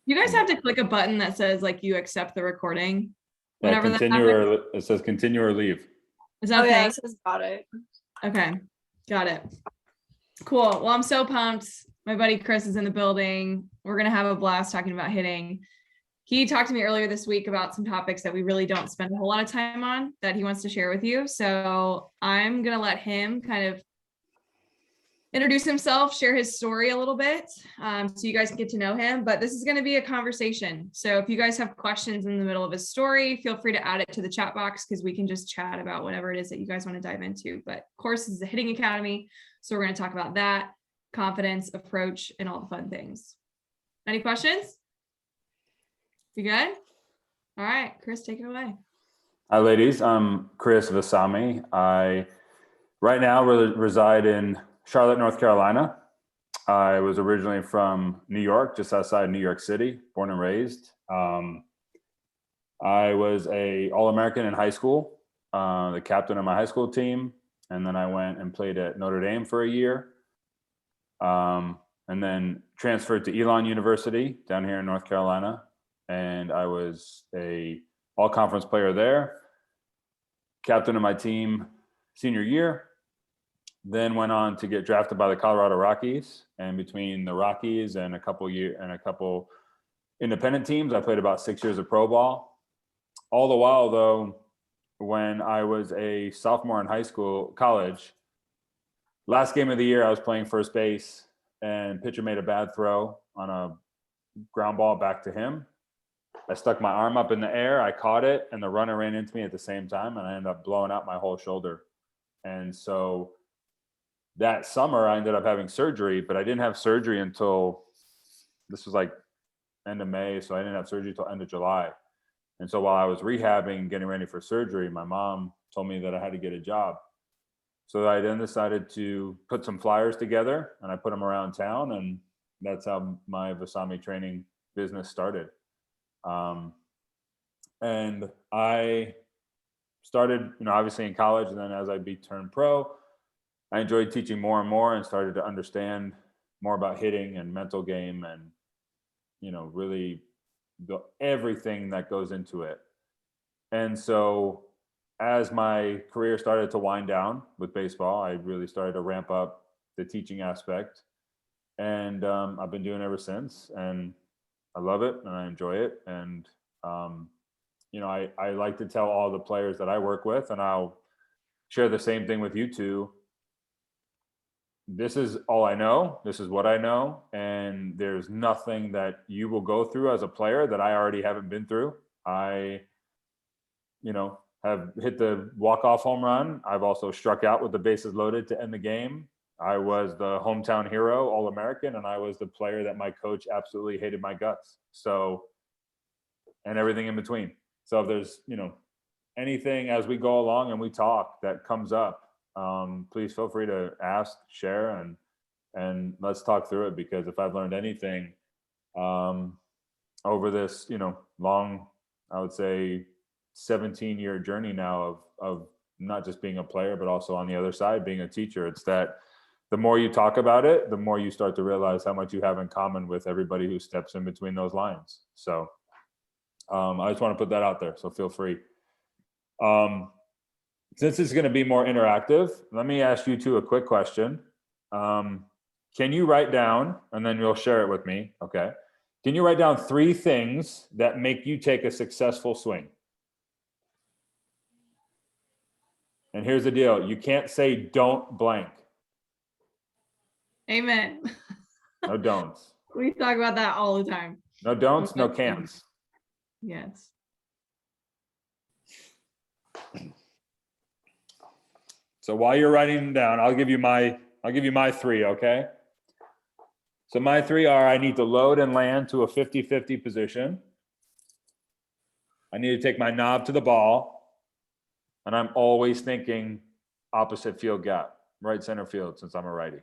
You guys have to click a button that says like you accept the recording. Yeah, Whenever that continue happens. or it says continue or leave. Is that Oh a yeah, thing? it says got it. Okay, got it. Cool. Well, I'm so pumped. My buddy Chris is in the building. We're gonna have a blast talking about hitting. He talked to me earlier this week about some topics that we really don't spend a whole lot of time on that he wants to share with you. So I'm gonna let him kind of introduce himself, share his story a little bit, so you guys can get to know him. But this is going to be a conversation. So if you guys have questions in the middle of his story, feel free to add it to the chat box because we can just chat about whatever it is that you guys want to dive into. But of course, this is a hitting academy. So we're going to talk about that, confidence, approach, and all the fun things. Any questions? You good? All right, Chris, take it away. Hi, ladies. I'm Chris Vasami. I right now reside in Charlotte, North Carolina. I was originally from New York, just outside New York City, born and raised. I was a All-American in high school, the captain of my high school team. And then I went and played at Notre Dame for a year. And then transferred to Elon University down here in North Carolina. And I was a all-conference player there, captain of my team senior year. Then went on to get drafted by the Colorado Rockies, and between the Rockies and a couple independent teams, I played about 6 years of pro ball. All the while, though, when I was a sophomore in college, last game of the year, I was playing first base, and pitcher made a bad throw on a ground ball back to him. I stuck my arm up in the air, I caught it, and the runner ran into me at the same time, and I ended up blowing out my whole shoulder. And so that summer, I ended up having surgery, but I didn't have surgery until this was like end of May. So I didn't have surgery until end of July. And so while I was rehabbing, getting ready for surgery, my mom told me that I had to get a job. So I then decided to put some flyers together and I put them around town. And that's how my Vasami training business started. And I started, obviously in college, and then as I turned pro, I enjoyed teaching more and more and started to understand more about hitting and mental game and, really everything that goes into it. And so as my career started to wind down with baseball, I really started to ramp up the teaching aspect. And I've been doing it ever since. And I love it and I enjoy it. And, I like to tell all the players that I work with, and I'll share the same thing with you two. This is all I know. This is what I know. And there's nothing that you will go through as a player that I already haven't been through. I, have hit the walk-off home run. I've also struck out with the bases loaded to end the game. I was the hometown hero, All-American, and I was the player that my coach absolutely hated my guts. So, and everything in between. So if there's, anything as we go along and we talk that comes up, please feel free to ask, share, and let's talk through it, because if I've learned anything over this, long, I would say 17-year journey now of not just being a player, but also on the other side, being a teacher, it's that the more you talk about it, the more you start to realize how much you have in common with everybody who steps in between those lines. So I just want to put that out there. So feel free. Since it's going to be more interactive, let me ask you two a quick question. Can you write down, and then you'll share it with me, okay? Can you write down 3 things that make you take a successful swing? And here's the deal. You can't say don't blank. Amen. No don'ts. We talk about that all the time. No don'ts, no can'ts. Yes. So while you're writing them down, I'll give you my 3, okay? So my 3 are: I need to load and land to a 50-50 position. I need to take my knob to the ball. And I'm always thinking opposite field gap, right center field, since I'm a righty.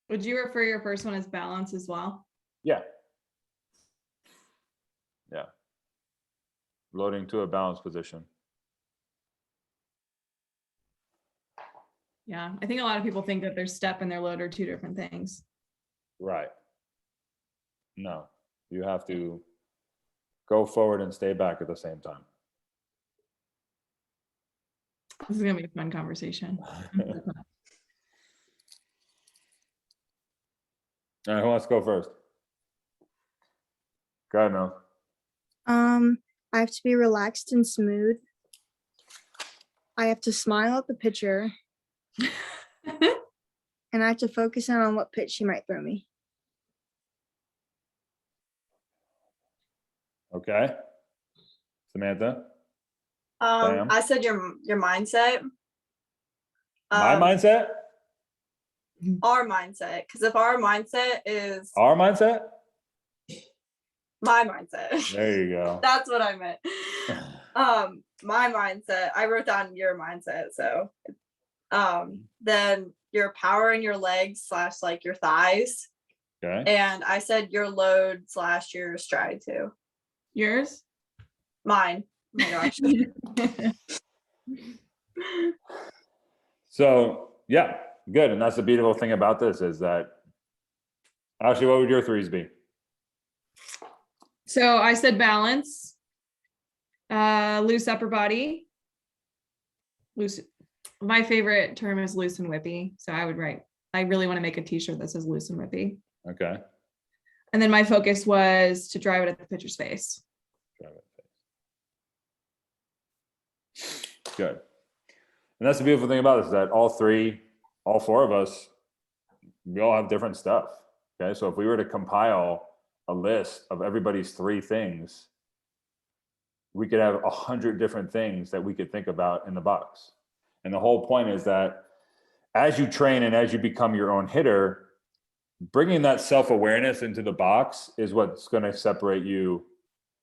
Would you refer your first one as balance as well? Yeah. Yeah. Loading to a balanced position. Yeah. I think a lot of people think that their step and their load are two different things. Right. No, you have to go forward and stay back at the same time. This is going to be a fun conversation. All right, who wants to go first? Go ahead, Mel. I have to be relaxed and smooth. I have to smile at the pitcher, and I have to focus in on what pitch she might throw me. Okay. Samantha? Sam? I said your mindset. My mindset? Our mindset. Because if our mindset is Our mindset? my mindset. There you go. That's what I meant. My mindset. I wrote down your mindset. So then your power in your legs / like your thighs. Okay. And I said your load / your stride too. Yours? Mine. Oh my gosh. So, yeah, good. And that's the beautiful thing about this is that, actually, what would your threes be? So I said balance, loose upper body, loose. My favorite term is loose and whippy. So I would write, I really want to make a t-shirt that says loose and whippy. Okay. And then my focus was to drive it at the pitcher's face. Good. And that's the beautiful thing about this, is that all four of us, we all have different stuff. Okay. So if we were to compile a list of everybody's 3 things, we could have 100 different things that we could think about in the box. And the whole point is that as you train and as you become your own hitter, bringing that self-awareness into the box is what's going to separate you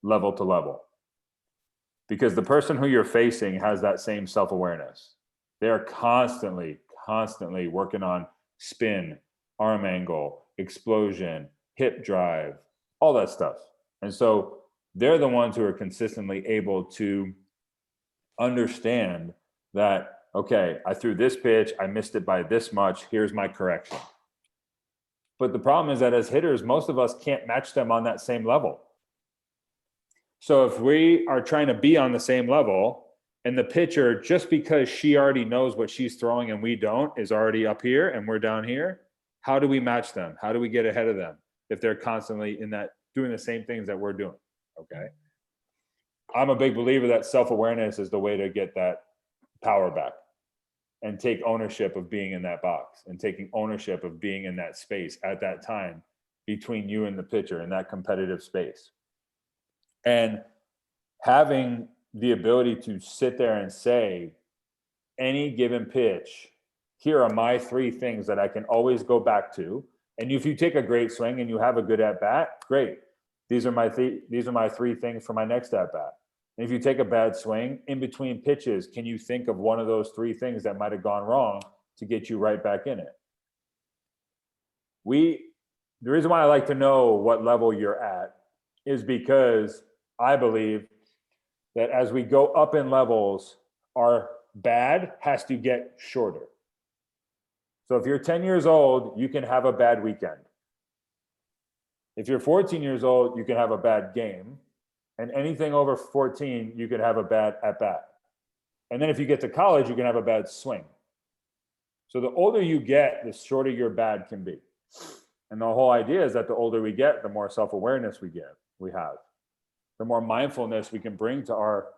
level to level. Because the person who you're facing has that same self-awareness. They're constantly working on spin, arm angle, explosion, hip drive, all that stuff. And so they're the ones who are consistently able to understand that, okay, I threw this pitch, I missed it by this much, here's my correction. But the problem is that as hitters, most of us can't match them on that same level. So if we are trying to be on the same level and the pitcher, just because she already knows what she's throwing and we don't, is already up here and we're down here, how do we match them? How do we get ahead of them if they're constantly in that doing the same things that we're doing? Okay. I'm a big believer that self-awareness is the way to get that power back and take ownership of being in that box and taking ownership of being in that space at that time between you and the pitcher in that competitive space. And having the ability to sit there and say, any given pitch, here are my 3 things that I can always go back to. And if you take a great swing and you have a good at bat, great. These are my 3 things for my next at bat. And if you take a bad swing, in between pitches, can you think of one of those 3 things that might have gone wrong to get you right back in it? The reason why I like to know what level you're at is because I believe that as we go up in levels, our bad has to get shorter. So if you're 10 years old, you can have a bad weekend. If you're 14 years old, you can have a bad game. And anything over 14, you could have a bad at bat. And then if you get to college, you can have a bad swing. So the older you get, the shorter your bad can be. And the whole idea is that the older we get, the more self-awareness we have. The more mindfulness we can bring to our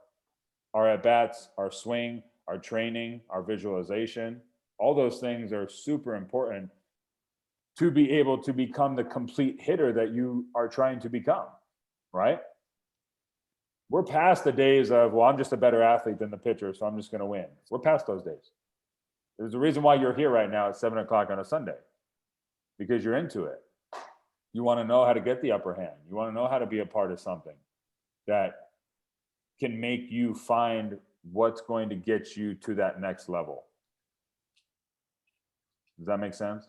at-bats, our swing, our training, our visualization. All those things are super important to be able to become the complete hitter that you are trying to become, right? We're past the days of, well, I'm just a better athlete than the pitcher, so I'm just going to win. We're past those days. There's a reason why you're here right now at 7 o'clock on a Sunday, because you're into it. You want to know how to get the upper hand. You want to know how to be a part of something that can make you find what's going to get you to that next level. Does that make sense?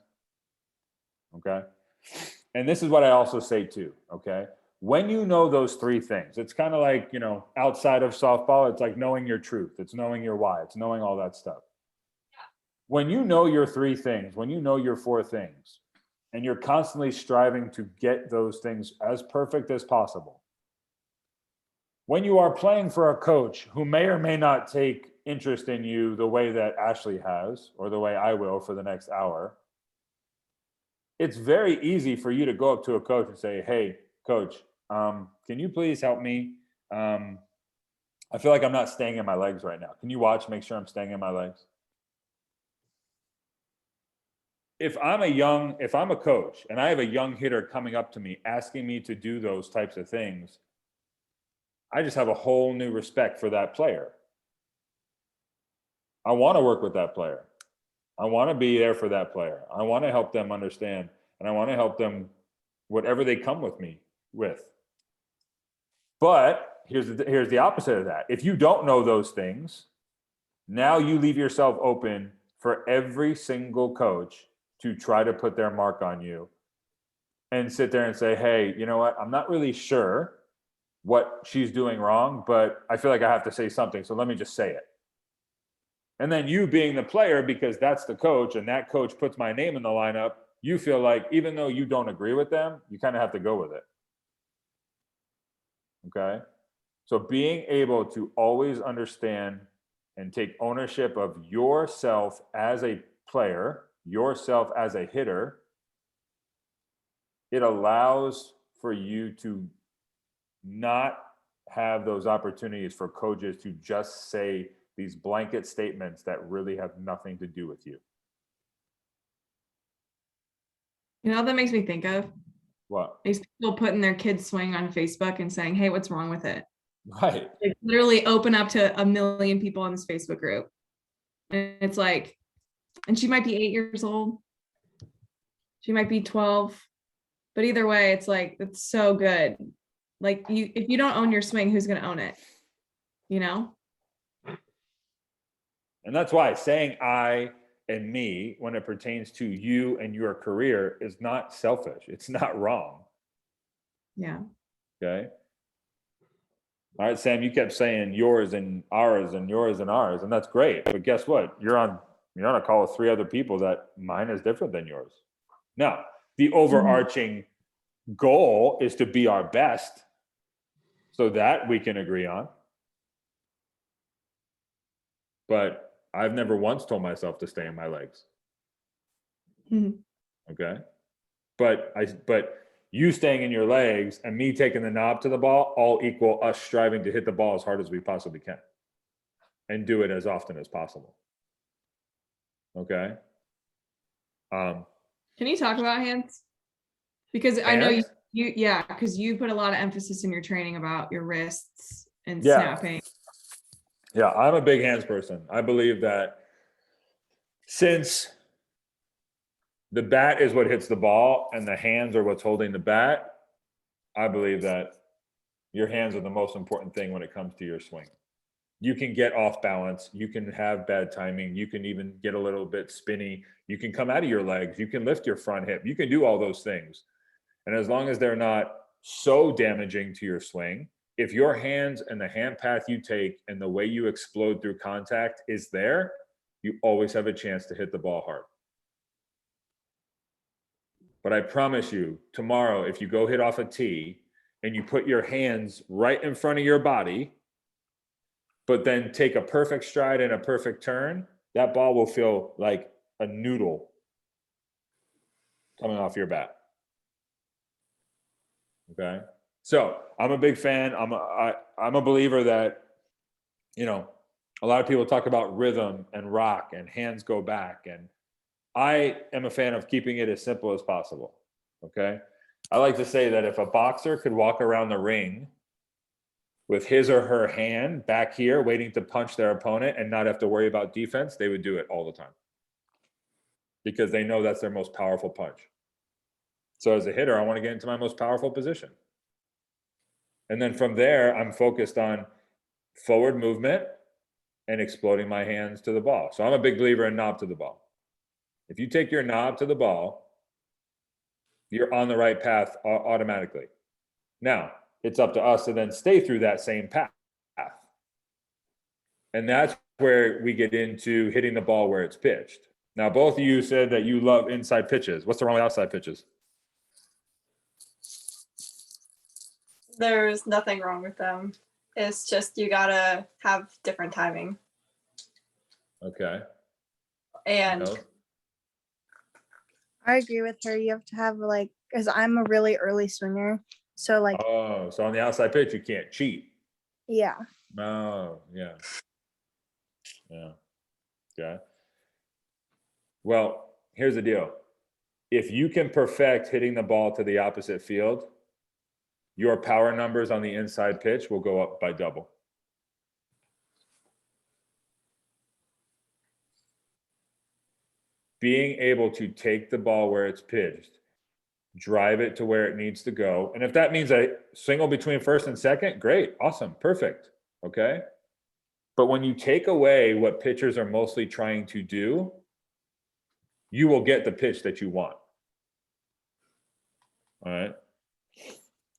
Okay. And this is what I also say too, okay? When you know those three things, it's kind of like, outside of softball, it's like knowing your truth. It's knowing your why. It's knowing all that stuff. When you know your three things, when you know your four things, and you're constantly striving to get those things as perfect as possible, when you are playing for a coach who may or may not take interest in you the way that Ashley has, or the way I will for the next hour, it's very easy for you to go up to a coach and say, hey, coach, can you please help me? I feel like I'm not staying in my legs right now. Can you watch, make sure I'm staying in my legs? If I'm a coach and I have a young hitter coming up to me asking me to do those types of things, I just have a whole new respect for that player. I want to work with that player. I want to be there for that player. I want to help them understand, and I want to help them whatever they come with me with. But here's the opposite of that. If you don't know those things, now you leave yourself open for every single coach to try to put their mark on you and sit there and say, hey, you know what? I'm not really sure what she's doing wrong, but I feel like I have to say something. So let me just say it. And then you being the player, because that's the coach and that coach puts my name in the lineup, you feel like even though you don't agree with them, you kind of have to go with it. Okay? So being able to always understand and take ownership of yourself as a player, yourself as a hitter, it allows for you to not have those opportunities for coaches to just say these blanket statements that really have nothing to do with you. You know what that makes me think of? What? These people putting their kids' swing on Facebook and saying, hey, what's wrong with it? Right. They literally open up to 1 million people in this Facebook group. And it's like, and she might be 8 years old. She might be 12. But either way, it's like, it's so good. Like if you don't own your swing, who's going to own it? You know? And that's why saying I and me when it pertains to you and your career is not selfish. It's not wrong. Yeah. Okay. All right, Sam, you kept saying yours and ours and yours and ours, and that's great. But guess what? You're on a call with 3 other people that mine is different than yours. Now, the overarching goal is to be our best, so that we can agree on. But I've never once told myself to stay in my legs. Okay. But you staying in your legs and me taking the knob to the ball all equal us striving to hit the ball as hard as we possibly can and do it as often as possible. Okay. Can you talk about hands? Because I know because you put a lot of emphasis in your training about your wrists and snapping. Yeah, I'm a big hands person. I believe that since the bat is what hits the ball and the hands are what's holding the bat, I believe that your hands are the most important thing when it comes to your swing. You can get off balance. You can have bad timing. You can even get a little bit spinny. You can come out of your legs. You can lift your front hip. You can do all those things. And as long as they're not so damaging to your swing, if your hands and the hand path you take and the way you explode through contact is there, you always have a chance to hit the ball hard. But I promise you, tomorrow, if you go hit off a tee and you put your hands right in front of your body, but then take a perfect stride and a perfect turn, that ball will feel like a noodle coming off your bat. Okay. So I'm a big fan. I'm a believer that, a lot of people talk about rhythm and rock and hands go back. And I am a fan of keeping it as simple as possible. Okay. I like to say that if a boxer could walk around the ring with his or her hand back here waiting to punch their opponent and not have to worry about defense, they would do it all the time because they know that's their most powerful punch. So as a hitter, I want to get into my most powerful position. And then from there, I'm focused on forward movement and exploding my hands to the ball. So I'm a big believer in knob to the ball. If you take your knob to the ball you're on the right path automatically. Now, it's up to us to then stay through that same path. And that's where we get into hitting the ball where it's pitched. Now, both of you said that you love inside pitches. What's the wrong with outside pitches? There's nothing wrong with them. It's just you gotta have different timing. Okay. And No? I agree with her. You have to have like, because I'm a really early swinger. So like, Oh, so on the outside pitch, you can't cheat. yeah. Oh, yeah. Yeah. Okay. Well, here's the deal. If you can perfect hitting the ball to the opposite field, your power numbers on the inside pitch will go up by double. Being able to take the ball where it's pitched, drive it to where it needs to go. And if that means a single between first and second, great, awesome, perfect. Okay. But when you take away what pitchers are mostly trying to do, you will get the pitch that you want. All right.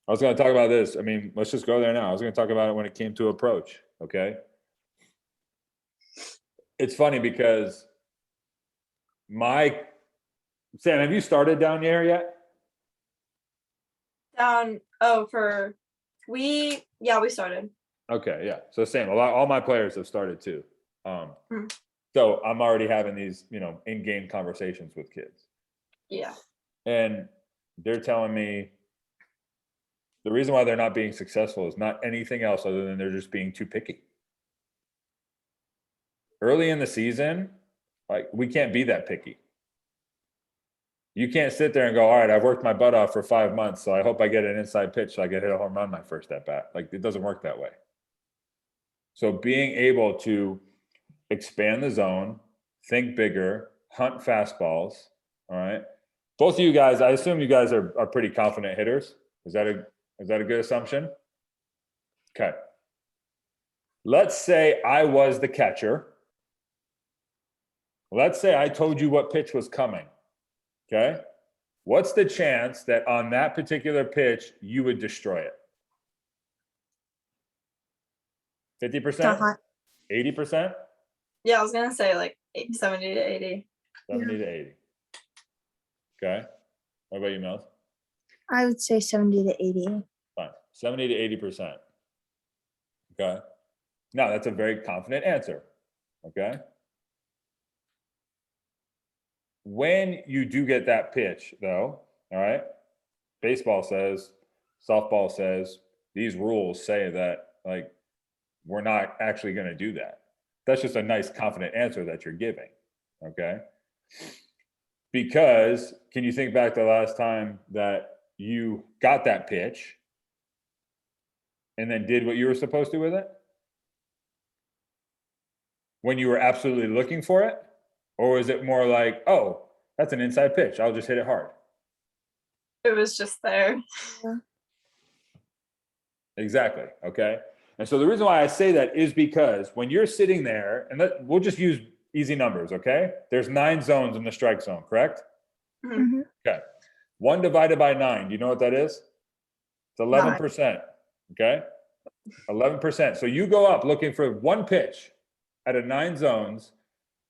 I was going to talk about this. I mean, let's just go there now. I was going to talk about it when it came to approach. Okay. It's funny because Sam, have you started down there yet? we started. Okay, yeah. So same. All my players have started too. So I'm already having these, in-game conversations with kids. Yeah. And they're telling me the reason why they're not being successful is not anything else other than they're just being too picky. Early in the season, like, we can't be that picky. You can't sit there and go, all right, I've worked my butt off for 5 months, so I hope I get an inside pitch so I can hit a home run my first at bat. Like, it doesn't work that way. So being able to expand the zone, think bigger, hunt fastballs, all right? Both of you guys, I assume you guys are pretty confident hitters. Is that a good assumption? Okay. Let's say I was the catcher. Let's say I told you what pitch was coming. Okay. What's the chance that on that particular pitch, you would destroy it? 50%? 80%? Yeah, I was gonna say like 70 to 80. 70 to 80. Okay. What about you, Mel? I would say 70 to 80. Fine. 70 to 80%. Okay. Now, that's a very confident answer. Okay. When you do get that pitch, though, all right, baseball says, softball says, these rules say that, like, we're not actually going to do that. That's just a nice, confident answer that you're giving. Okay. Because can you think back to the last time that you got that pitch and then did what you were supposed to with it? When you were absolutely looking for it? Or is it more like, oh, that's an inside pitch, I'll just hit it hard? It was just there. Yeah. Exactly. Okay. And so the reason why I say that is because when you're sitting there, and we'll just use easy numbers, okay? There's 9 zones in the strike zone, correct? Mm-hmm. Okay. 1 divided by 9, do you know what that is? It's 11%. Okay. 11%. So you go up looking for one pitch out of 9 zones,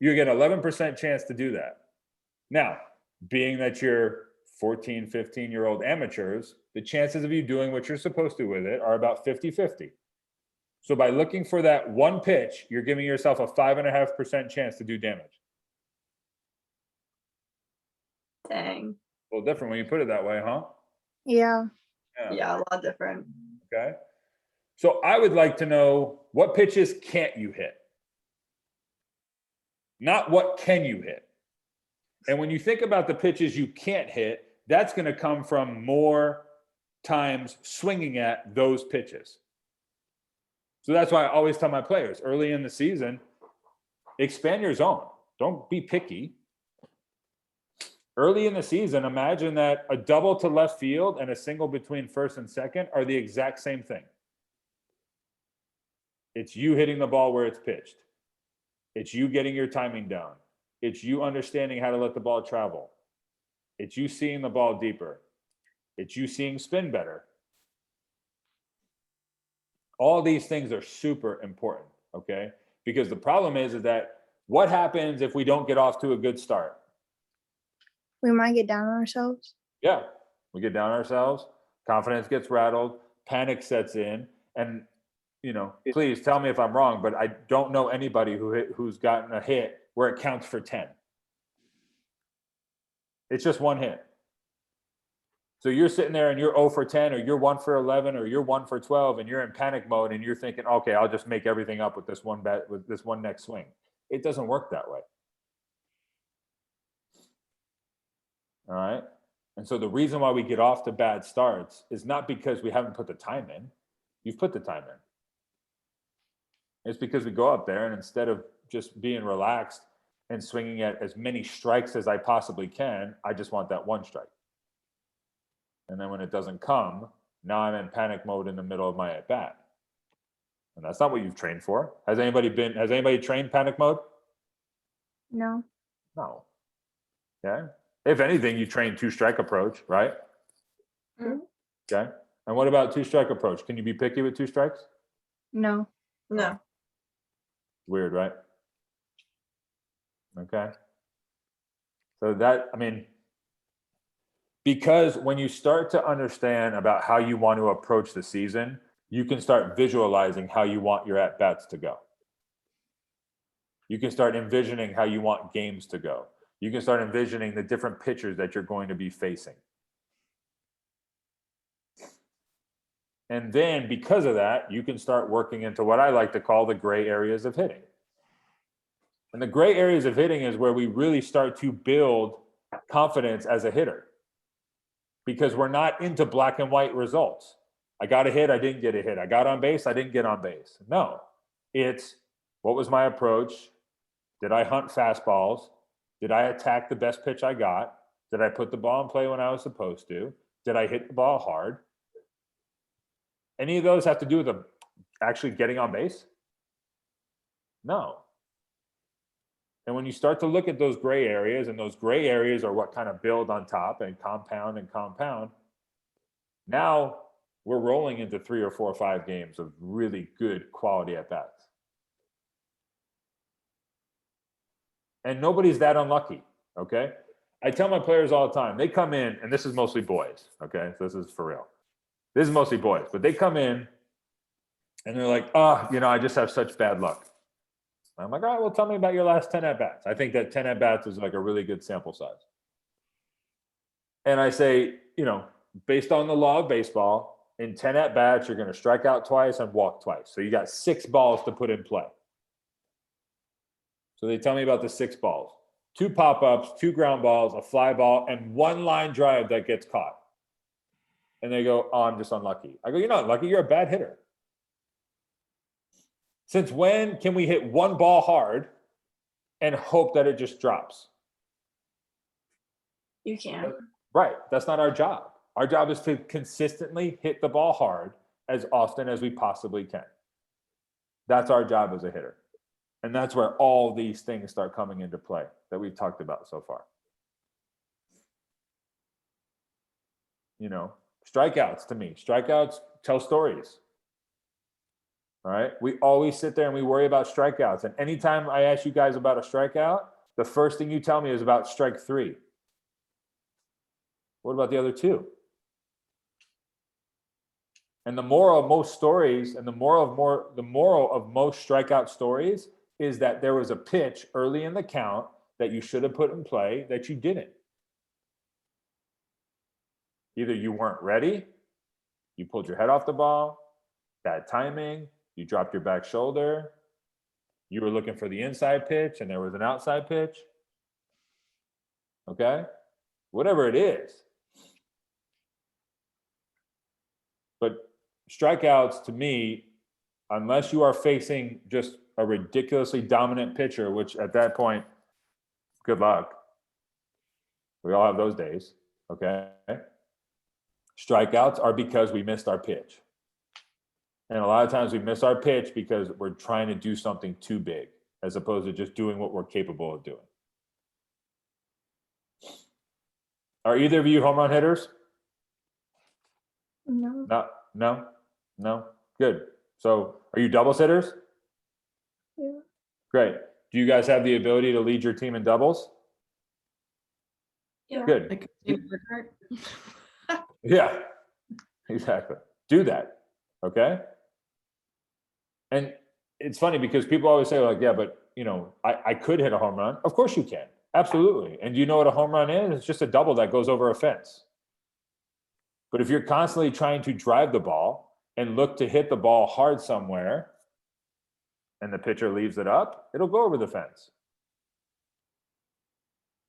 you get 11% chance to do that. Now, being that you're 14, 15-year-old amateurs, the chances of you doing what you're supposed to with it are about 50-50. So by looking for that one pitch, you're giving yourself a 5.5% chance to do damage. Dang. A little different when you put it that way, huh? Yeah. Yeah, a lot different. Okay. So I would like to know, what pitches can't you hit? Not what can you hit. And when you think about the pitches you can't hit, that's going to come from more times swinging at those pitches. So that's why I always tell my players early in the season, expand your zone. Don't be picky. Early in the season, imagine that a double to left field and a single between first and second are the exact same thing. It's you hitting the ball where it's pitched. It's you getting your timing down. It's you understanding how to let the ball travel. It's you seeing the ball deeper. It's you seeing spin better. All these things are super important, okay? Because the problem is that what happens if we don't get off to a good start? We might get down on ourselves. Yeah, we get down on ourselves, confidence gets rattled, panic sets in, and please tell me if I'm wrong, but I don't know anybody who's gotten a hit where it counts for 10. It's just one hit. So you're sitting there and you're 0 for 10, or you're 1 for 11, or you're 1 for 12, and you're in panic mode, and you're thinking, okay, I'll just make everything up with this one bet, with this one next swing. It doesn't work that way. All right. And so the reason why we get off to bad starts is not because we haven't put the time in. You've put the time in. It's because we go up there, and instead of just being relaxed and swinging at as many strikes as I possibly can, I just want that one strike. And then when it doesn't come, now I'm in panic mode in the middle of my at bat. And that's not what you've trained for. Has anybody trained panic mode? No. No. Okay. If anything, you train 2-strike approach, right? Mhm. Okay. And what about 2-strike approach? Can you be picky with 2 strikes? No. No. Weird, right? Okay. So that, because when you start to understand about how you want to approach the season, you can start visualizing how you want your at-bats to go. You can start envisioning how you want games to go. You can start envisioning the different pitchers that you're going to be facing. And then because of that, you can start working into what I like to call the gray areas of hitting. And the gray areas of hitting is where we really start to build confidence as a hitter, because we're not into black and white results. I got a hit, I didn't get a hit. I got on base, I didn't get on base. No, it's what was my approach? Did I hunt fastballs? Did I attack the best pitch I got? Did I put the ball in play when I was supposed to? Did I hit the ball hard? Any of those have to do with actually getting on base? No. And when you start to look at those gray areas, and those gray areas are what kind of build on top and compound, now we're rolling into 3 or 4 or 5 games of really good quality at bats. And nobody's that unlucky, okay? I tell my players all the time, they come in, and this is mostly boys, okay? So this is for real. This is mostly boys, but they come in and they're like, I just have such bad luck. I'm like, all right, well, tell me about your last 10 at-bats. I think that 10 at-bats is like a really good sample size. And I say, based on the law of baseball, in 10 at-bats, you're going to strike out twice and walk twice. So you got 6 balls to put in play. So they tell me about the 6 balls. 2 pop-ups, 2 ground balls, a fly ball, and 1 line drive that gets caught. And they go, oh, I'm just unlucky. I go, you're not lucky. You're a bad hitter. Since when can we hit 1 ball hard and hope that it just drops? You can. Right. That's not our job. Our job is to consistently hit the ball hard as often as we possibly can. That's our job as a hitter. And that's where all these things start coming into play that we've talked about so far. Strikeouts, to me, strikeouts tell stories. All right. We always sit there and we worry about strikeouts. And anytime I ask you guys about a strikeout, the first thing you tell me is about strike 3. What about the other 2? And the moral of most stories, and the moral of most strikeout stories, is that there was a pitch early in the count that you should have put in play that you didn't. Either you weren't ready, you pulled your head off the ball, bad timing, you dropped your back shoulder, you were looking for the inside pitch and there was an outside pitch. Okay? Whatever it is. But strikeouts, to me, unless you are facing just a ridiculously dominant pitcher, which at that point, good luck. We all have those days. Okay? Strikeouts are because we missed our pitch. And a lot of times we miss our pitch because we're trying to do something too big, as opposed to just doing what we're capable of doing. Are either of you home run hitters? No. Good. So are you doubles hitters? Yeah. Great. Do you guys have the ability to lead your team in doubles? Yeah. Good. Like Team Burkhart. Yeah, exactly. Do that. Okay. And it's funny because people always say, like, yeah, but I could hit a home run. Of course you can. Absolutely. And do you know what a home run is? It's just a double that goes over a fence. But if you're constantly trying to drive the ball and look to hit the ball hard somewhere and the pitcher leaves it up, it'll go over the fence.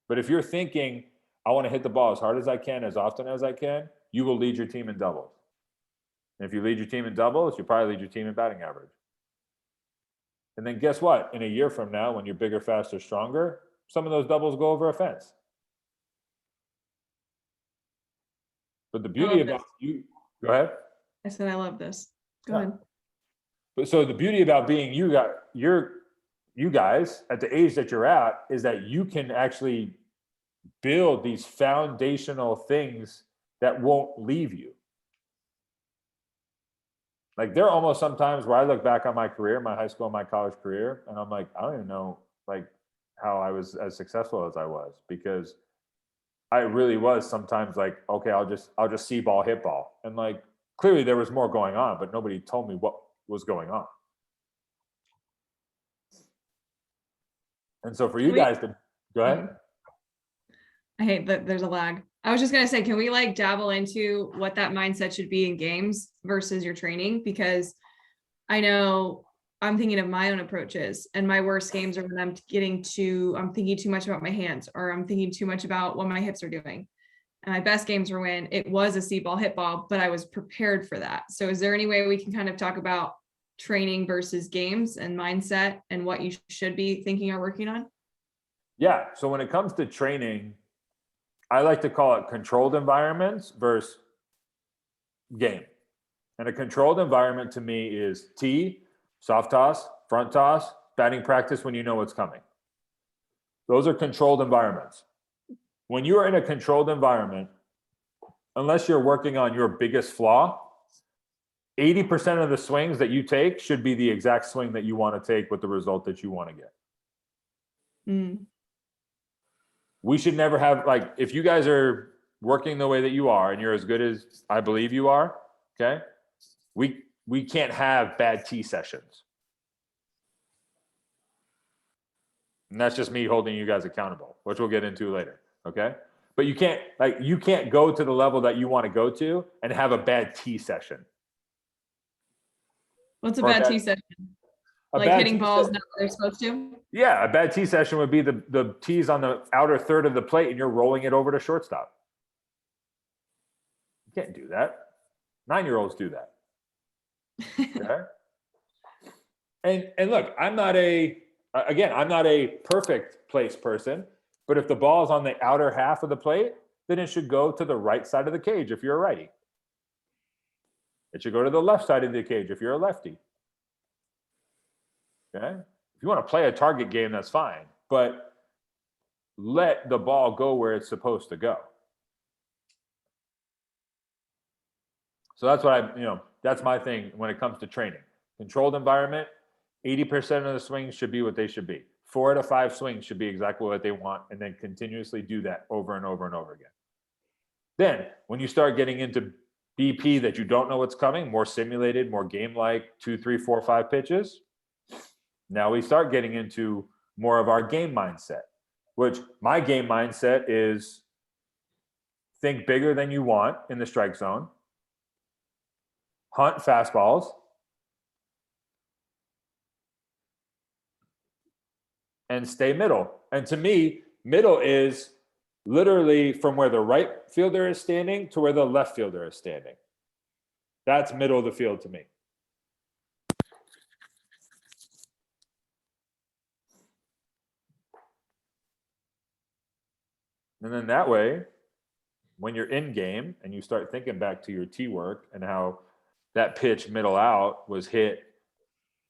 But if you're thinking, I want to hit the ball as hard as I can, as often as I can, you will lead your team in doubles. And if you lead your team in doubles, you probably lead your team in batting average. And then guess what? In a year from now, when you're bigger, faster, stronger, some of those doubles go over a fence. But the beauty love about you, go ahead. I said, I love this. Go Yeah. ahead. But so the beauty about being you guys at the age that you're at is that you can actually build these foundational things that won't leave you. Like there are almost sometimes where I look back on my career, my high school and my college career, and I'm like, I don't even know like how I was as successful as I was, because I really was sometimes like, okay, I'll just see ball, hit ball. And like clearly there was more going on, but nobody told me what was going on. And so for you guys to go ahead. I hate that there's a lag. I was just gonna say, can we like dabble into what that mindset should be in games versus your training? Because I know I'm thinking of my own approaches, and my worst games are when I'm thinking too much about my hands, or I'm thinking too much about what my hips are doing. And my best games were when it was a see ball, hit ball, but I was prepared for that. So is there any way we can kind of talk about training versus games and mindset and what you should be thinking or working on? Yeah. So when it comes to training, I like to call it controlled environments versus game. And a controlled environment to me is tee, soft toss, front toss, batting practice when you know what's coming. Those are controlled environments. When you are in a controlled environment, unless you're working on your biggest flaw, 80% of the swings that you take should be the exact swing that you want to take with the result that you want to get. We should never have, like, if you guys are working the way that you are and you're as good as I believe you are, okay, we can't have bad tee sessions. And that's just me holding you guys accountable, which we'll get into later, okay? But you can't go to the level that you want to go to and have a bad tee session. What's a bad tee session? Like hitting balls not where they're supposed to? Yeah, a bad tee session would be the tees on the outer third of the plate and you're rolling it over to shortstop. You can't do that. 9-year-olds do that. Okay? And look, I'm not a perfect place person, but if the ball is on the outer half of the plate, then it should go to the right side of the cage if you're a righty. It should go to the left side of the cage if you're a lefty. Okay? If you want to play a target game, that's fine, but let the ball go where it's supposed to go. So that's what that's my thing when it comes to training. Controlled environment, 80% of the swings should be what they should be. 4 out of 5 swings should be exactly what they want, and then continuously do that over and over and over again. Then when you start getting into BP that you don't know what's coming, more simulated, more game-like, 2, 3, 4, 5 pitches, now we start getting into more of our game mindset, which my game mindset is think bigger than you want in the strike zone, hunt fastballs, and stay middle. And to me, middle is literally from where the right fielder is standing to where the left fielder is standing. That's middle of the field to me. And then that way, when you're in game and you start thinking back to your tee work and how that pitch middle out was hit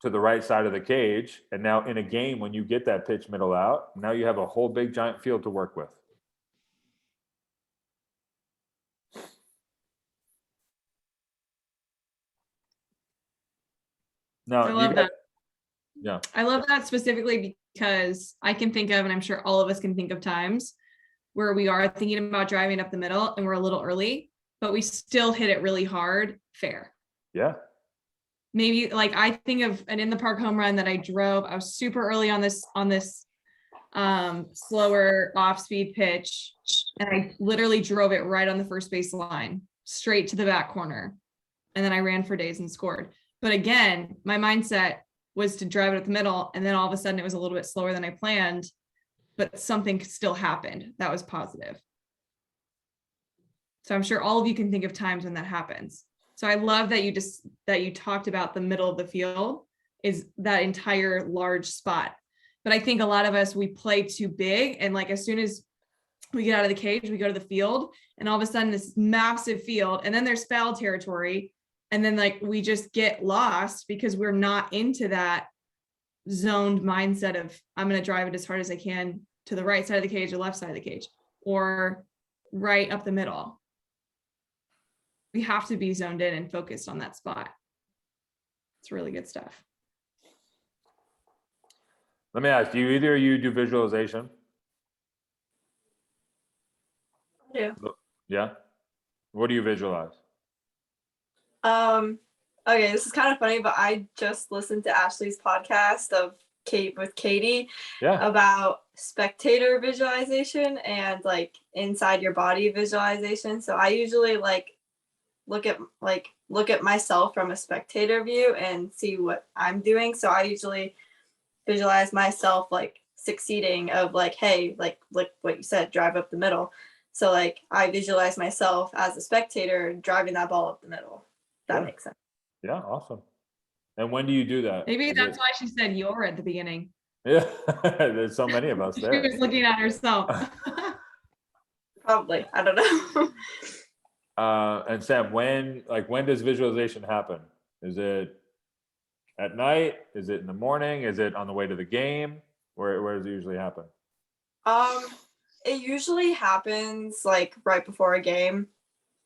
to the right side of the cage, and now in a game when you get that pitch middle out, now you have a whole big giant field to work with. No, I love that. Yeah. I love that specifically because I can think of, and I'm sure all of us can think of times where we are thinking about driving up the middle and we're a little early, but we still hit it really hard, fair. Yeah. Maybe like I think of an in the park home run that I drove. I was super early on this slower off speed pitch, and I literally drove it right on the first base line, straight to the back corner. And then I ran for days and scored. But again, my mindset was to drive it up the middle, and then all of a sudden it was a little bit slower than I planned, but something still happened that was positive. So I'm sure all of you can think of times when that happens. So I love that you talked about the middle of the field is that entire large spot. But I think a lot of us, we play too big. And like, as soon as we get out of the cage, we go to the field, and all of a sudden this massive field, and then there's foul territory. And then like, we just get lost because we're not into that zoned mindset of, I'm going to drive it as hard as I can to the right side of the cage or left side of the cage, or right up the middle. We have to be zoned in and focused on that spot. It's really good stuff. Let me ask, do either of you do visualization? Yeah. Yeah. What do you visualize? Okay, this is kind of funny, but I just listened to Ashley's podcast of Katie Yeah. about spectator visualization and like inside your body visualization. So I usually like look at myself from a spectator view and see what I'm doing. So I usually visualize myself like succeeding of like, hey, like what you said, drive up the middle. So like I visualize myself as a spectator driving that ball up the middle. That makes sense. Yeah, awesome. And when do you do that? Maybe that's why she said you're at the beginning. Yeah, there's so many of us She there. was looking at herself. Probably. I don't know. And Sam, when does visualization happen? Is it at night? Is it in the morning? Is it on the way to the game? Where does it usually happen? It usually happens like right before a game,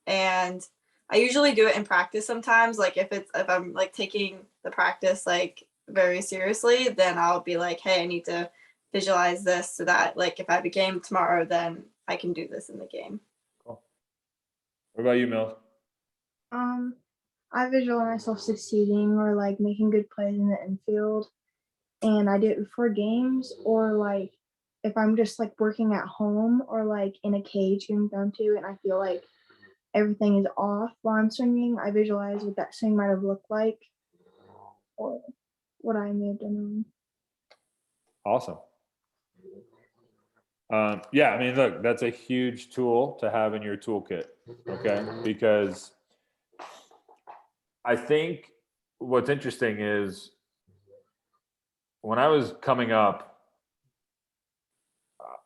and I usually do it in practice sometimes. Like if I'm like taking the practice like very seriously, then I'll be like, hey, I need to visualize this so that like if I have a game tomorrow, then I can do this in the game. Cool. What about you, Mills? I visualize myself succeeding or like making good plays in the infield, and I do it before games, or like if I'm just like working at home or like in a cage getting thrown to, and I feel like everything is off while I'm swinging, I visualize what that swing might have looked like or what I may have done. Awesome. Yeah, I mean, look, that's a huge tool to have in your toolkit, okay? Because I think what's interesting is when I was coming up,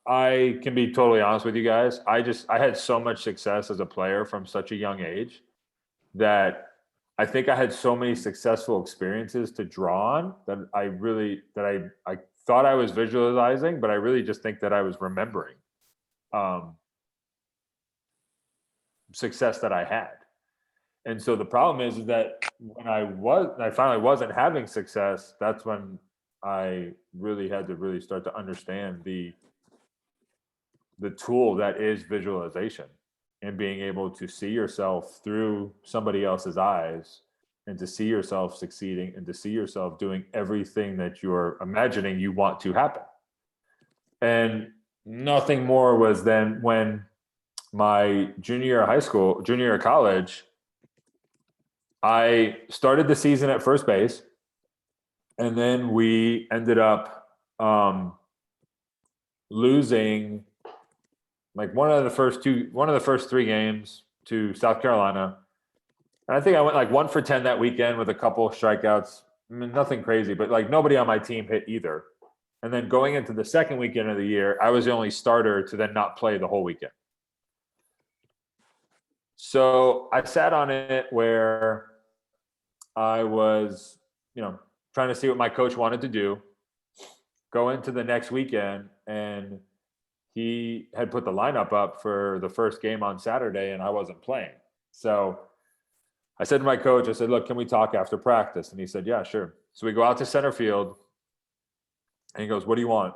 I can be totally honest with you guys. I had so much success as a player from such a young age that I think I had so many successful experiences to draw on that I thought I was visualizing, but I really just think that I was remembering success that I had. And so the problem is that when I finally wasn't having success, that's when I really had to really start to understand the tool that is visualization and being able to see yourself through somebody else's eyes and to see yourself succeeding and to see yourself doing everything that you're imagining you want to happen. And nothing more was than when my junior year of college, I started the season at first base, and then we ended up losing like one of the first 3 games to South Carolina. And I think I went like 1 for 10 that weekend with a couple of strikeouts. I mean, nothing crazy, but like nobody on my team hit either. And then going into the second weekend of the year, I was the only starter to then not play the whole weekend. So I sat on it where I was, trying to see what my coach wanted to do, go into the next weekend, and he had put the lineup up for the first game on Saturday and I wasn't playing. So I said to my coach, I said, look, can we talk after practice? And he said, yeah, sure. So we go out to center field and he goes, what do you want?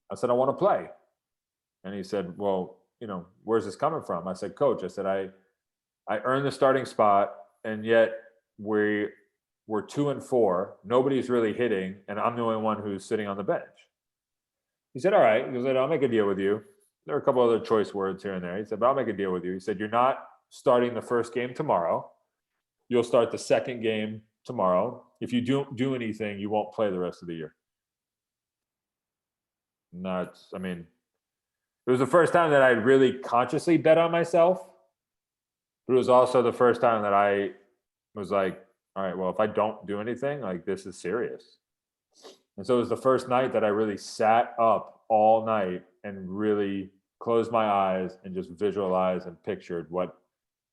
I said, I want to play. And he said, well, where's this coming from? I said, coach, I said, I earned the starting spot and yet we're 2-4. Nobody's really hitting. And I'm the only one who's sitting on the bench. He said, all right. He goes, I'll make a deal with you. There are a couple other choice words here and there. He said, but I'll make a deal with you. He said, you're not starting the first game tomorrow. You'll start the second game tomorrow. If you don't do anything, you won't play the rest of the year. It was the first time that I really consciously bet on myself. But it was also the first time that I was like, all right, well, if I don't do anything, like this is serious. And so it was the first night that I really sat up all night and really closed my eyes and just visualized and pictured what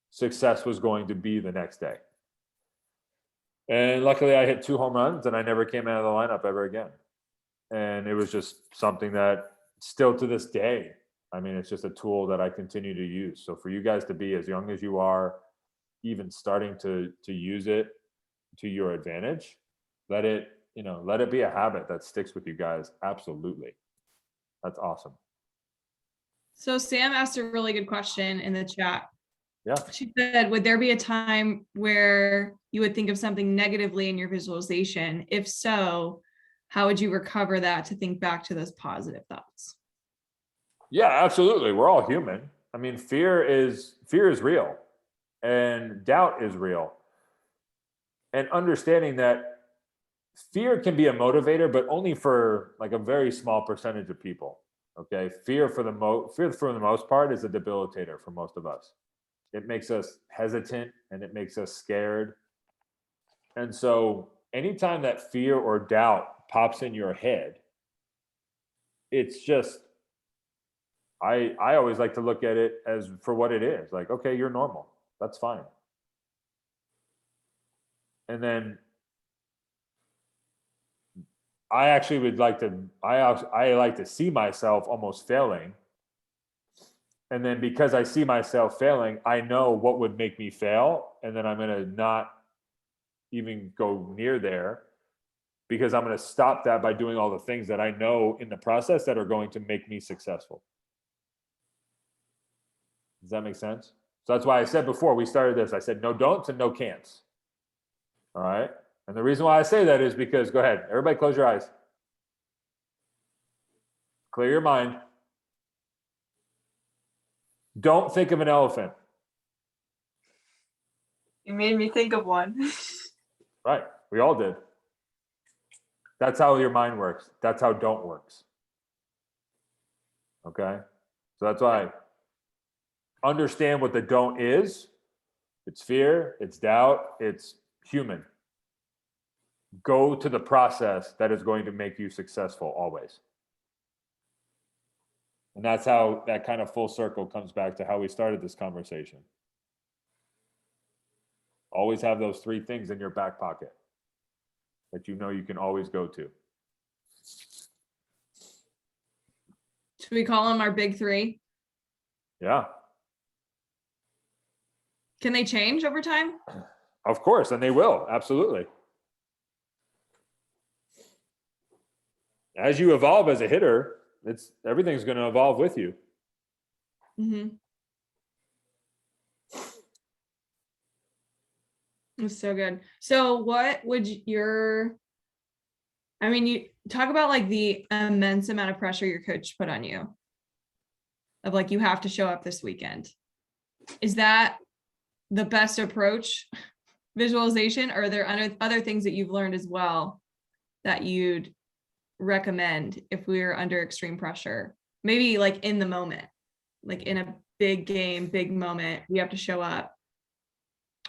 success was going to be the next day. And luckily I hit 2 home runs and I never came out of the lineup ever again. And it was just something that still to this day, it's just a tool that I continue to use. So for you guys to be as young as you are, even starting to use it to your advantage, let it be a habit that sticks with you guys. Absolutely. That's awesome. So Sam asked a really good question in the chat. Yeah. She said, would there be a time where you would think of something negatively in your visualization? If so, how would you recover that to think back to those positive thoughts? Yeah, absolutely. We're all human. Fear is real and doubt is real. And understanding that fear can be a motivator, but only for like a very small percentage of people. Okay. Fear for the most part is a debilitator for most of us. It makes us hesitant and it makes us scared. And so anytime that fear or doubt pops in your head, it's just, I always like to look at it as for what it is. Like, okay, you're normal. That's fine. And then I actually would like to see myself almost failing. And then because I see myself failing, I know what would make me fail. And then I'm going to not even go near there because I'm going to stop that by doing all the things that I know in the process that are going to make me successful. Does that make sense? So that's why I said before we started this, I said no don'ts and no can'ts. All right. And the reason why I say that is because, go ahead, everybody close your eyes. Clear your mind. Don't think of an elephant. You made me think of one. Right. We all did. That's how your mind works. That's how don't works. Okay. So that's why understand what the don't is. It's fear, it's doubt, it's human. Go to the process that is going to make you successful always. And that's how that kind of full circle comes back to how we started this conversation. Always have those 3 things in your back pocket that you know you can always go to. Should we call them our big 3? Yeah. Can they change over time? Of course, and they will. Absolutely. As you evolve as a hitter, everything's going to evolve with you. Mm-hmm. That's so good. So what would you talk about like the immense amount of pressure your coach put on you of like, you have to show up this weekend. Is that the best approach, visualization, or are there other things that you've learned as well that you'd recommend if we were under extreme pressure? Maybe like in the moment, like in a big game, big moment, you have to show up.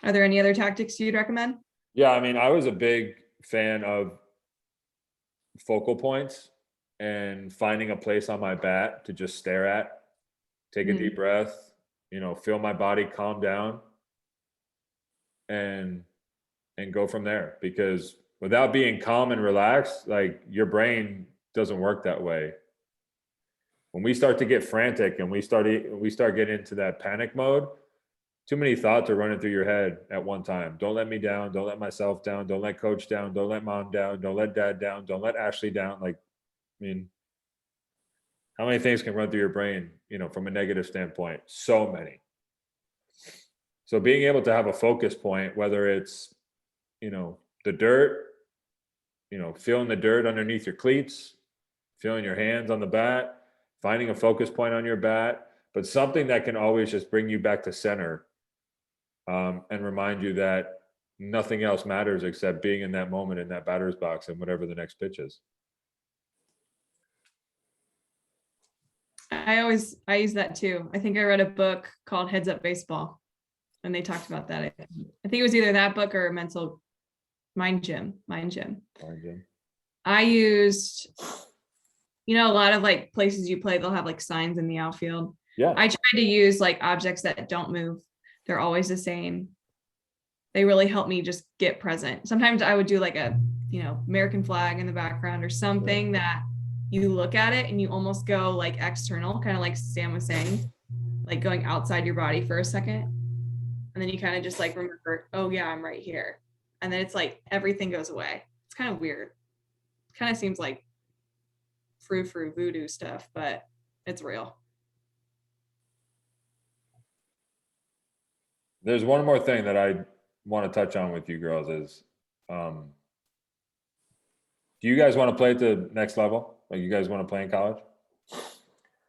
Are there any other tactics you'd recommend? Yeah, I was a big fan of focal points and finding a place on my bat to just stare at, take a deep breath, feel my body calm down and go from there. Because without being calm and relaxed, like your brain doesn't work that way. When we start to get frantic and we start getting into that panic mode, Too many thoughts are running through your head at one time. Don't let me down. Don't let myself down. Don't let coach down. Don't let mom down. Don't let dad down. Don't let Ashley down. Like, I mean, how many things can run through your brain, from a negative standpoint? So many. So being able to have a focus point, whether it's, the dirt, feeling the dirt underneath your cleats, feeling your hands on the bat, finding a focus point on your bat, but something that can always just bring you back to center, and remind you that nothing else matters except being in that moment in that batter's box and whatever the next pitch is. I use that too. I think I read a book called Heads Up Baseball, and they talked about that. I think it was either that book or Mental Mind Gym. I used, a lot of like places you play, they'll have like signs in the outfield. Yeah. I tried to use like objects that don't move. They're always the same. They really help me just get present. Sometimes I would do like a, American flag in the background or something that you look at it and you almost go like external, kind of like Sam was saying, like going outside your body for a second. And then you kind of just like remember, oh yeah, I'm right here. And then it's like everything goes away. It's kind of weird. It kind of seems like frou-frou voodoo stuff, but it's real. There's one more thing that I want to touch on with you girls is, do you guys want to play at the next level? Like, you guys want to play in college?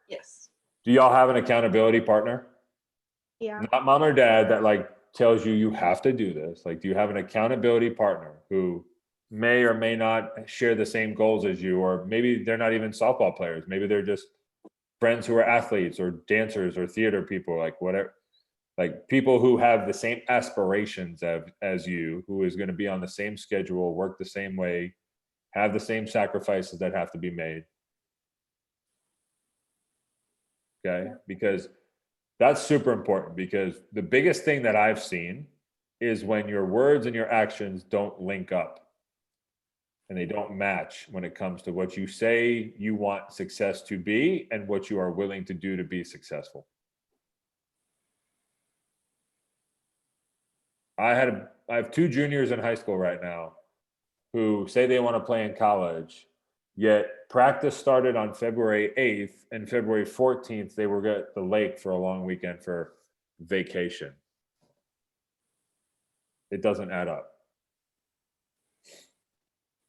Yes. Do y'all have an accountability partner? Yeah. Not mom or dad that like tells you have to do this. Like, do you have an accountability partner who may or may not share the same goals as you, or maybe they're not even softball players. Maybe they're just friends who are athletes or dancers or theater people, like whatever, like people who have the same aspirations as you, who is going to be on the same schedule, work the same way, have the same sacrifices that have to be made. Okay, because that's super important, because the biggest thing that I've seen is when your words and your actions don't link up and they don't match when it comes to what you say you want success to be and what you are willing to do to be successful. I have two juniors in high school right now who say they want to play in college, yet practice started on February 8th, and February 14th, they were at the lake for a long weekend for vacation. It doesn't add up.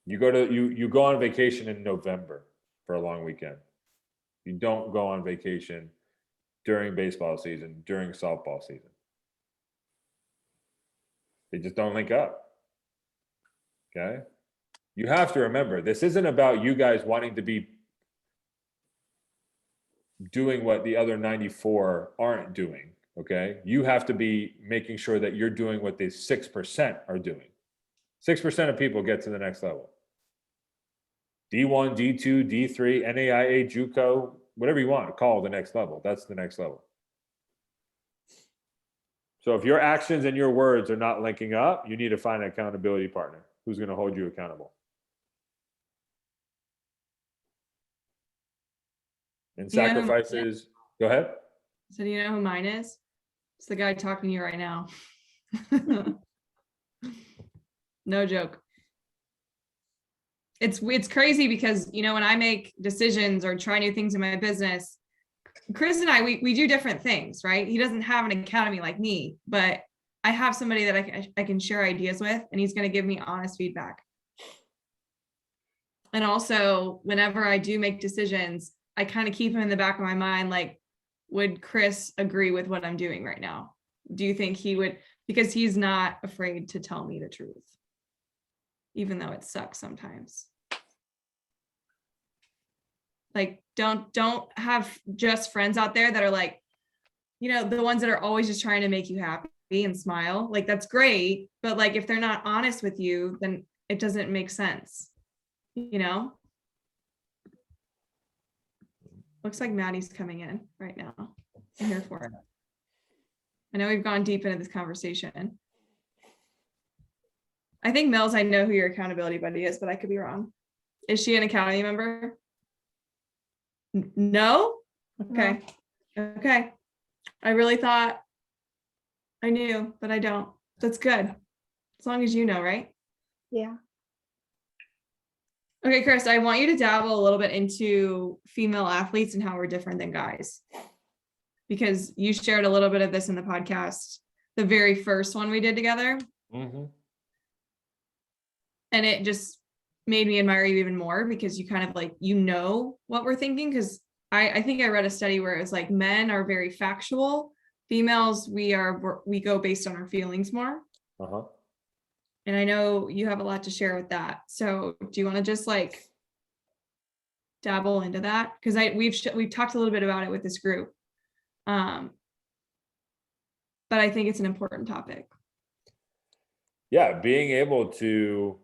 You go on vacation in November for a long weekend. You don't go on vacation during baseball season, during softball season. They just don't link up. Okay? You have to remember, this isn't about you guys wanting to be doing what the other 94 aren't doing, okay? You have to be making sure that you're doing what the 6% are doing. 6% of people get to the next level. D1, D2, D3, NAIA, JUCO, whatever you want to call the next level. That's the next level. So if your actions and your words are not linking up, you need to find an accountability partner who's going to hold you accountable. And sacrifices, go ahead. So do you know who mine is? It's the guy talking to you right now. No joke. It's crazy because, when I make decisions or try new things in my business, Chris and I, we do different things, right? He doesn't have an academy like me, but I have somebody that I can share ideas with, and he's going to give me honest feedback. And also, whenever I do make decisions, I kind of keep him in the back of my mind, like, would Chris agree with what I'm doing right now? Do you think he would? Because he's not afraid to tell me the truth, even though it sucks sometimes. Like, don't have just friends out there that are like, the ones that are always just trying to make you happy and smile. Like, that's great, but like, if they're not honest with you, then it doesn't make sense. Looks like Maddie's coming in right now. I'm here for it. I know we've gone deep into this conversation. I think Mills, I know who your accountability buddy is, but I could be wrong. Is she an academy member? No? Okay. No. Okay. I really thought I knew, but I don't. That's good. As long as you know, right? Yeah. Okay, Chris, I want you to dabble a little bit into female athletes and how we're different than guys. Because you shared a little bit of this in the podcast, the very first one we did together. Mm-hmm. And it just made me admire you even more because you kind of like, you know what we're thinking. Because I think I read a study where it was like men are very factual. Females, we go based on our feelings more. Uh-huh. And I know you have a lot to share with that. So do you want to just like dabble into that? Because we've talked a little bit about it with this group. But I think it's an important topic. Yeah, being able to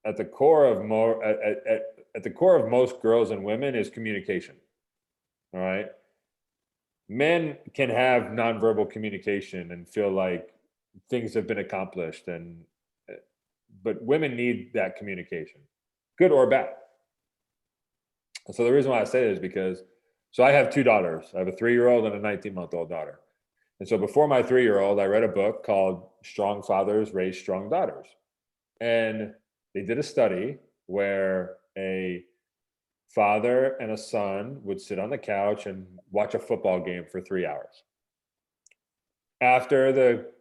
at the core of most girls and women is communication. All right. Men can have nonverbal communication and feel like things have been accomplished, but women need that communication, good or bad. And so the reason why I say this is because, so I have two daughters. I have a 3-year-old and a 19-month-old daughter. And so before my 3-year-old, I read a book called Strong Fathers Raise Strong Daughters. And they did a study where a father and a son would sit on the couch and watch a football game for 3 hours. After the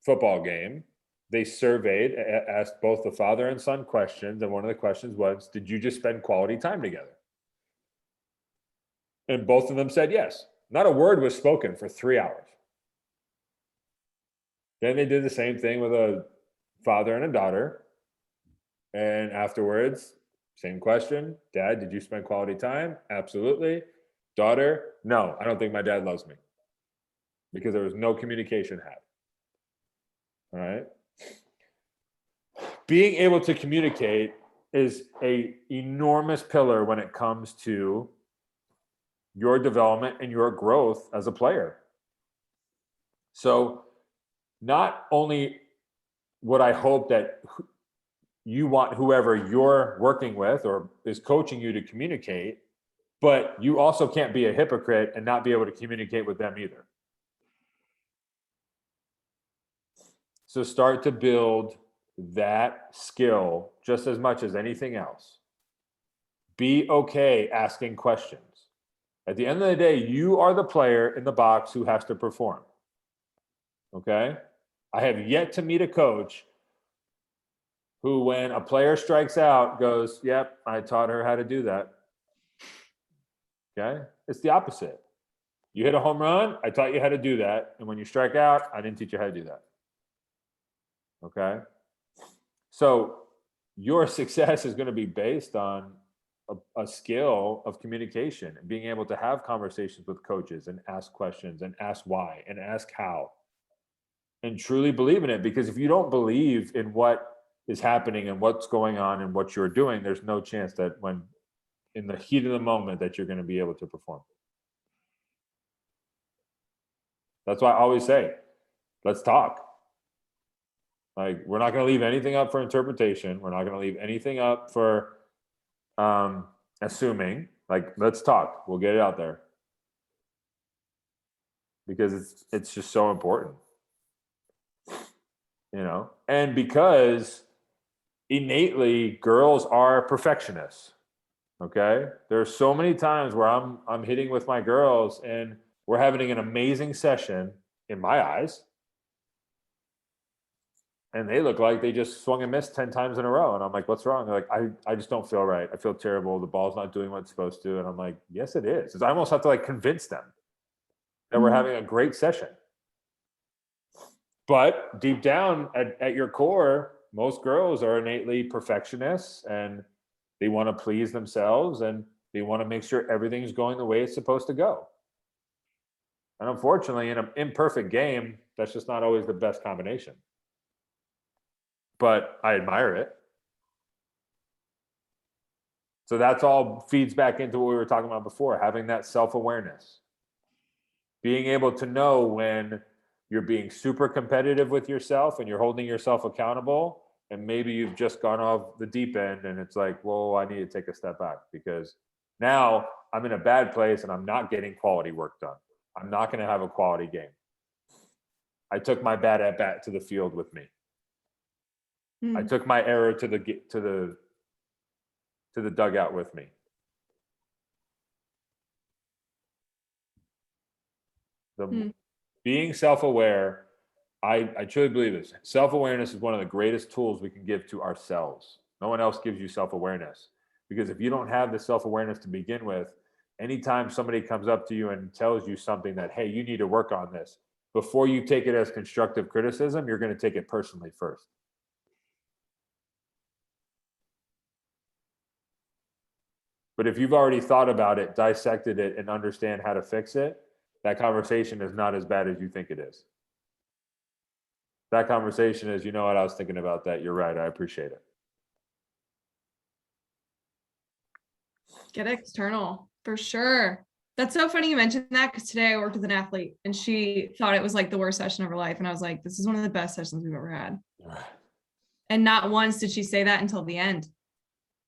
football game, they surveyed, asked both the father and son questions. And one of the questions was, did you just spend quality time together? And both of them said yes. Not a word was spoken for 3 hours. Then they did the same thing with a father and a daughter. And afterwards, same question. Dad, did you spend quality time? Absolutely. Daughter, no, I don't think my dad loves me. Because there was no communication had. All right. Being able to communicate is an enormous pillar when it comes to your development and your growth as a player. So not only would I hope that you want whoever you're working with or is coaching you to communicate, but you also can't be a hypocrite and not be able to communicate with them either. So start to build that skill just as much as anything else. Be okay asking questions. At the end of the day, you are the player in the box who has to perform. Okay? I have yet to meet a coach who, when a player strikes out, goes, yep, I taught her how to do that. Okay? It's the opposite. You hit a home run, I taught you how to do that. And when you strike out, I didn't teach you how to do that. Okay? So your success is going to be based on a skill of communication and being able to have conversations with coaches and ask questions and ask why and ask how and truly believe in it. Because if you don't believe in what is happening and what's going on and what you're doing, there's no chance that when in the heat of the moment that you're going to be able to perform. That's why I always say, let's talk. Like, we're not going to leave anything up for interpretation. We're not going to leave anything up for assuming. Like, let's talk. We'll get it out there. Because it's just so important. You know? And because innately girls are perfectionists. Okay? There's so many times where I'm hitting with my girls and we're having an amazing session in my eyes. And they look like they just swung and missed 10 times in a row. And I'm like, what's wrong? They're like, I just don't feel right. I feel terrible. The ball's not doing what it's supposed to. And I'm like, yes, it is. I almost have to like convince them that we're having a great session. But deep down at your core, most girls are innately perfectionists and they want to please themselves and they want to make sure everything's going the way it's supposed to go. And unfortunately, in an imperfect game, that's just not always the best combination. But I admire it. So that's all feeds back into what we were talking about before, having that self-awareness. Being able to know when you're being super competitive with yourself and you're holding yourself accountable, and maybe you've just gone off the deep end and it's like, whoa, I need to take a step back because now I'm in a bad place and I'm not getting quality work done. I'm not going to have a quality game. I took my bad at bat to the field with me. I took my error to the dugout with me. Being self-aware, I truly believe this. Self-awareness is one of the greatest tools we can give to ourselves. No one else gives you self-awareness, because if you don't have the self-awareness to begin with, anytime somebody comes up to you and tells you something that, hey, you need to work on this, before you take it as constructive criticism, you're going to take it personally first. But if you've already thought about it, dissected it, and understand how to fix it, that conversation is not as bad as you think it is. That conversation is, you know what, I was thinking about that. You're right. I appreciate it. Get external for sure. That's so funny you mentioned that, because today I worked with an athlete and she thought it was like the worst session of her life. And I was like, this is one of the best sessions we've ever had. And not once did she say that until the end.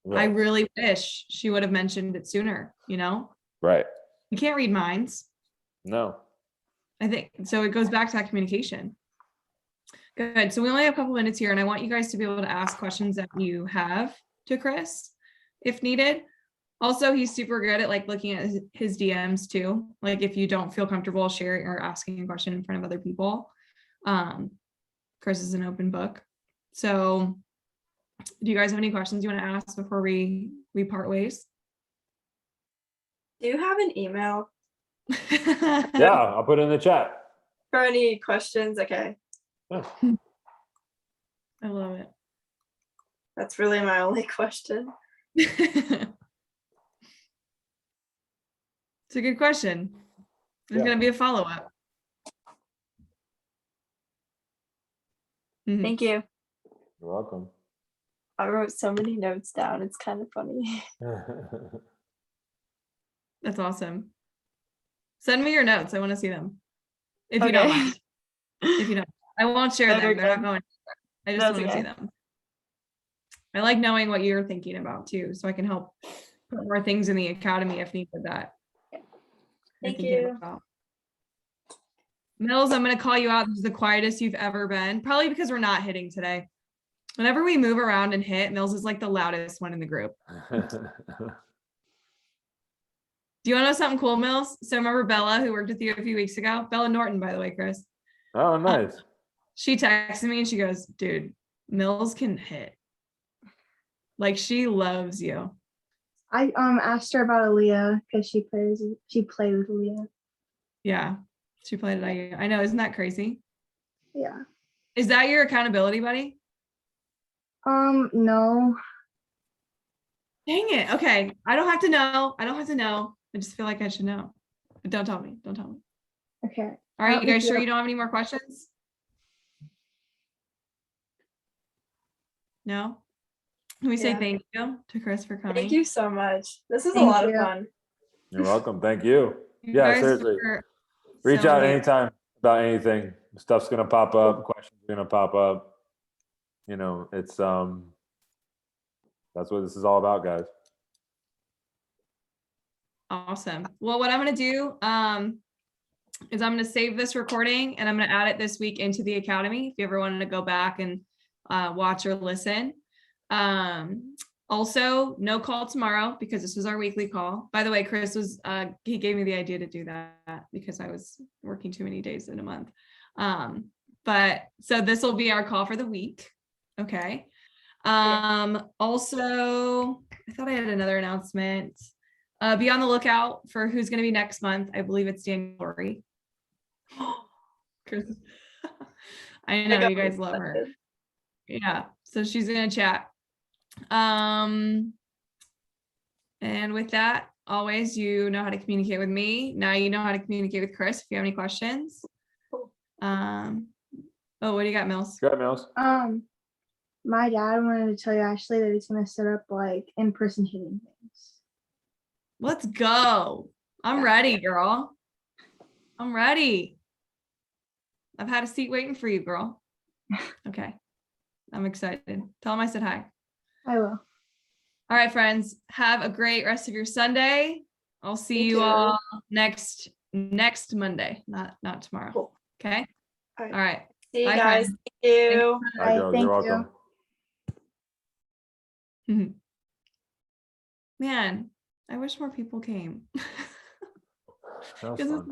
Right. I really wish she would have mentioned it sooner, you know? Right. You can't read minds. No. I think so. It goes back to that communication. Good. So we only have a couple minutes here, and I want you guys to be able to ask questions that you have to Chris if needed. Also, he's super good at like looking at his DMs too. Like if you don't feel comfortable sharing or asking a question in front of other people, Chris is an open book. So do you guys have any questions you want to ask before we part ways? Do you have an email? Yeah, I'll put it in the chat. For any questions? Okay. Yeah. I love it. That's really my only question. It's a good question. There's going to be a follow-up. Thank you. You're welcome. I wrote so many notes down. It's kind of funny. That's awesome. Send me your notes. I want to see them. If you don't mind. If you don't. I won't share them. They're not going. I just want to see them. I like knowing what you're thinking about too, so I can help put more things in the academy if needed that. Thank you. Mills, I'm going to call you out. This is the quietest you've ever been. Probably because we're not hitting today. Whenever we move around and hit, Mills is like the loudest one in the group. Do you want to know something cool, Mills? So remember Bella, who worked with you a few weeks ago? Bella Norton, by the way, Chris. Oh, nice. She texted me and she goes, dude, Mills can hit. Like she loves you. I asked her about Aaliyah because she played with Aaliyah. Yeah, she played at IU. I know, isn't that crazy? Yeah. Is that your accountability buddy? No. Dang it. Okay. I don't have to know. I just feel like I should know. But don't tell me. Okay. All right, you guys sure you don't have any more questions? No? Can we say thank you to Chris for coming? Thank you so much. This is a lot of fun. You're welcome. Thank you. Yeah, seriously. Reach out anytime about anything. Stuff's gonna pop up. Questions are gonna pop up. You know, it's that's what this is all about, guys. Awesome. Well, what I'm gonna do is I'm gonna save this recording and I'm gonna add it this week into the academy if you ever wanted to go back and watch or listen. Also, no call tomorrow because this was our weekly call. By the way, Chris was he gave me the idea to do that because I was working too many days in a month. But so this will be our call for the week. Okay. Also, I thought I had another announcement. Be on the lookout for who's going to be next month. I believe it's Daniel Lori. Chris. I know you guys love her. Yeah, so she's gonna chat. And with that, always you know how to communicate with me. Now you know how to communicate with Chris if you have any questions. Oh, what do you got, Mills? Go ahead, Mills. My dad wanted to tell you actually that he's gonna set up like in-person hitting things. Let's go. I'm ready, girl. I'm ready. I've had a seat waiting for you, girl. Okay. I'm excited. Tell him I said hi. I will. All right, friends. Have a great rest of your Sunday. I'll see you all next next Monday, not tomorrow. Cool. Okay. All right. All right. See you Bye, guys. friends. Thank you. Bye, Bye, girls. thank You're you. welcome. Man, I wish more people came. That was 'Cause fun.